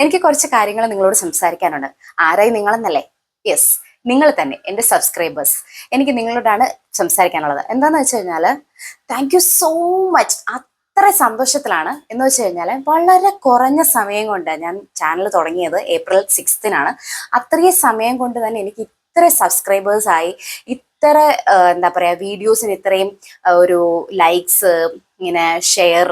എനിക്ക് കുറച്ച് കാര്യങ്ങൾ നിങ്ങളോട് സംസാരിക്കാനുണ്ട്. ആരായി നിങ്ങളെന്നല്ലേ? യെസ്, നിങ്ങൾ തന്നെ, എൻ്റെ സബ്സ്ക്രൈബേഴ്സ്. എനിക്ക് നിങ്ങളോടാണ് സംസാരിക്കാനുള്ളത്. എന്താന്ന് വെച്ച് കഴിഞ്ഞാൽ, താങ്ക് യു സോ മച്ച്. അത്ര സന്തോഷത്തിലാണ്. എന്ന് വെച്ച് കഴിഞ്ഞാൽ, വളരെ കുറഞ്ഞ സമയം കൊണ്ട് ഞാൻ ചാനൽ തുടങ്ങിയത് ഏപ്രിൽ 6-നാണ്. അത്രയും സമയം കൊണ്ട് തന്നെ എനിക്ക് ഇത്ര സബ്സ്ക്രൈബേഴ്സ് ആയി, ഇത്ര എന്താ പറയുക, വീഡിയോസിന് ഇത്രയും ഒരു ലൈക്സ്, ഇങ്ങനെ ഷെയർ,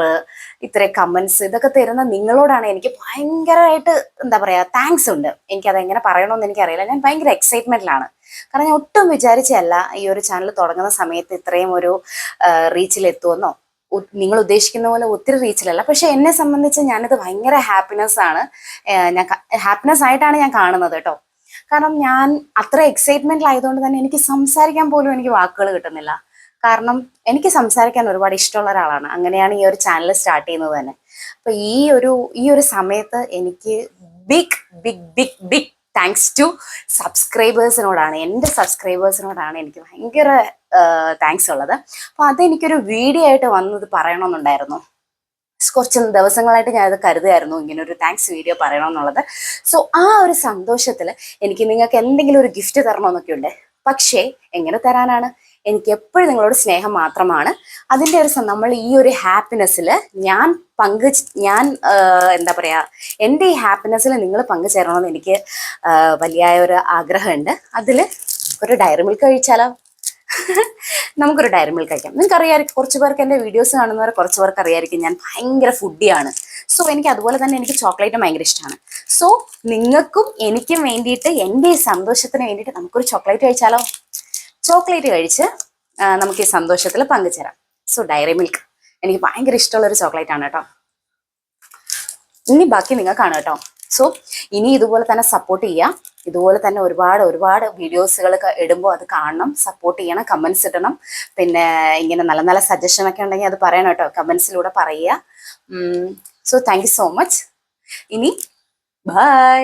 ഇത്ര കമന്റ്സ്, ഇതൊക്കെ തരുന്ന നിങ്ങളോടാണ് എനിക്ക് ഭയങ്കരമായിട്ട് എന്താ പറയുക താങ്ക്സ് ഉണ്ട്. എനിക്കത് എങ്ങനെ പറയണമെന്ന് എനിക്കറിയില്ല. ഞാൻ ഭയങ്കര എക്സൈറ്റ്മെന്റിലാണ്. കാരണം ഞാൻ ഒട്ടും വിചാരിച്ചല്ല ഈ ഒരു ചാനൽ തുടങ്ങുന്ന സമയത്ത് ഇത്രയും ഒരു റീച്ചിൽ എത്തുമെന്നോ. നിങ്ങൾ ഉദ്ദേശിക്കുന്ന പോലെ ഒത്തിരി റീച്ചിലല്ല, പക്ഷെ എന്നെ സംബന്ധിച്ച് ഞാനിത് ഭയങ്കര ഹാപ്പിനെസ് ആണ്. ഞാൻ ഹാപ്പിനെസ് ആയിട്ടാണ് ഞാൻ കാണുന്നത് കേട്ടോ. കാരണം ഞാൻ അത്ര എക്സൈറ്റ്മെന്റിലായതുകൊണ്ട് തന്നെ എനിക്ക് സംസാരിക്കാൻ പോലും എനിക്ക് വാക്കുകൾ കിട്ടുന്നില്ല. കാരണം എനിക്ക് സംസാരിക്കാൻ ഒരുപാട് ഇഷ്ടമുള്ള ഒരാളാണ്. അങ്ങനെയാണ് ഈ ഒരു ചാനൽ സ്റ്റാർട്ട് ചെയ്യുന്നത് തന്നെ. അപ്പൊ ഈ ഒരു സമയത്ത് എനിക്ക് big big big big thanks to സബ്സ്ക്രൈബേഴ്സിനോടാണ്, എൻ്റെ സബ്സ്ക്രൈബേഴ്സിനോടാണ് എനിക്ക് ഭയങ്കര താങ്ക്സ് ഉള്ളത്. അപ്പൊ അതെനിക്കൊരു വീഡിയോ ആയിട്ട് വന്നത് പറയണമെന്നുണ്ടായിരുന്നു. കുറച്ച് ദിവസങ്ങളായിട്ട് ഞാനത് കരുതുമായിരുന്നു ഇങ്ങനെ ഒരു താങ്ക്സ് വീഡിയോ പറയണമെന്നുള്ളത്. സോ ആ ഒരു സന്തോഷത്തിൽ എനിക്ക് നിങ്ങൾക്ക് എന്തെങ്കിലും ഒരു ഗിഫ്റ്റ് തരണമെന്നൊക്കെ ഉണ്ട്. പക്ഷേ എങ്ങനെ തരാനാണ്? എനിക്ക് എപ്പോഴും നിങ്ങളോട് സ്നേഹം മാത്രമാണ്. അതിൻ്റെ ഒരു നമ്മൾ ഈ ഒരു ഹാപ്പിനെസ്സിൽ ഞാൻ എന്താ പറയുക, എൻ്റെ ഈ ഹാപ്പിനെസ്സിൽ നിങ്ങൾ പങ്കുചേരണമെന്ന് എനിക്ക് വലിയ ഒരു ആഗ്രഹമുണ്ട്. അതിൽ ഒരു ഡയറി മിൽക്ക് കഴിച്ചാലോ? നമുക്കൊരു ഡയറി മിൽക്ക് കഴിക്കാം. നിങ്ങൾക്ക് അറിയാമായിരിക്കും, കുറച്ച് പേർക്ക് എൻ്റെ വീഡിയോസ് കാണുന്നവർ കുറച്ച് പേർക്ക് അറിയാമായിരിക്കും ഞാൻ ഭയങ്കര ഫുഡിയാണ്. സോ എനിക്ക് അതുപോലെ തന്നെ എനിക്ക് ചോക്ലേറ്റ് ഭയങ്കര ഇഷ്ടമാണ്. സോ നിങ്ങൾക്കും എനിക്കും വേണ്ടിയിട്ട്, എൻ്റെ ഈ സന്തോഷത്തിന് വേണ്ടിയിട്ട് നമുക്കൊരു ചോക്ലേറ്റ് കഴിച്ചാലോ? ചോക്ലേറ്റ് കഴിച്ച് നമുക്ക് ഈ സന്തോഷത്തിൽ പങ്കുചേരാം. സോ ഡയറി മിൽക്ക് എനിക്ക് ഭയങ്കര ഇഷ്ടമുള്ളൊരു ചോക്ലേറ്റ് ആണ് കേട്ടോ. ഇനി ബാക്കി നിങ്ങൾക്കാണ് കേട്ടോ. സോ ഇനി ഇതുപോലെ തന്നെ സപ്പോർട്ട് ചെയ്യുക. ഇതുപോലെ തന്നെ ഒരുപാട് ഒരുപാട് വീഡിയോസുകൾ ഇടുമ്പോൾ അത് കാണണം, സപ്പോർട്ട് ചെയ്യണം, കമൻസ് ഇടണം. പിന്നെ ഇങ്ങനെ നല്ല നല്ല സജഷനൊക്കെ ഉണ്ടെങ്കിൽ അത് പറയണം കേട്ടോ, കമൻസിലൂടെ പറയുക. So thank you so much. ഇനി ബൈ.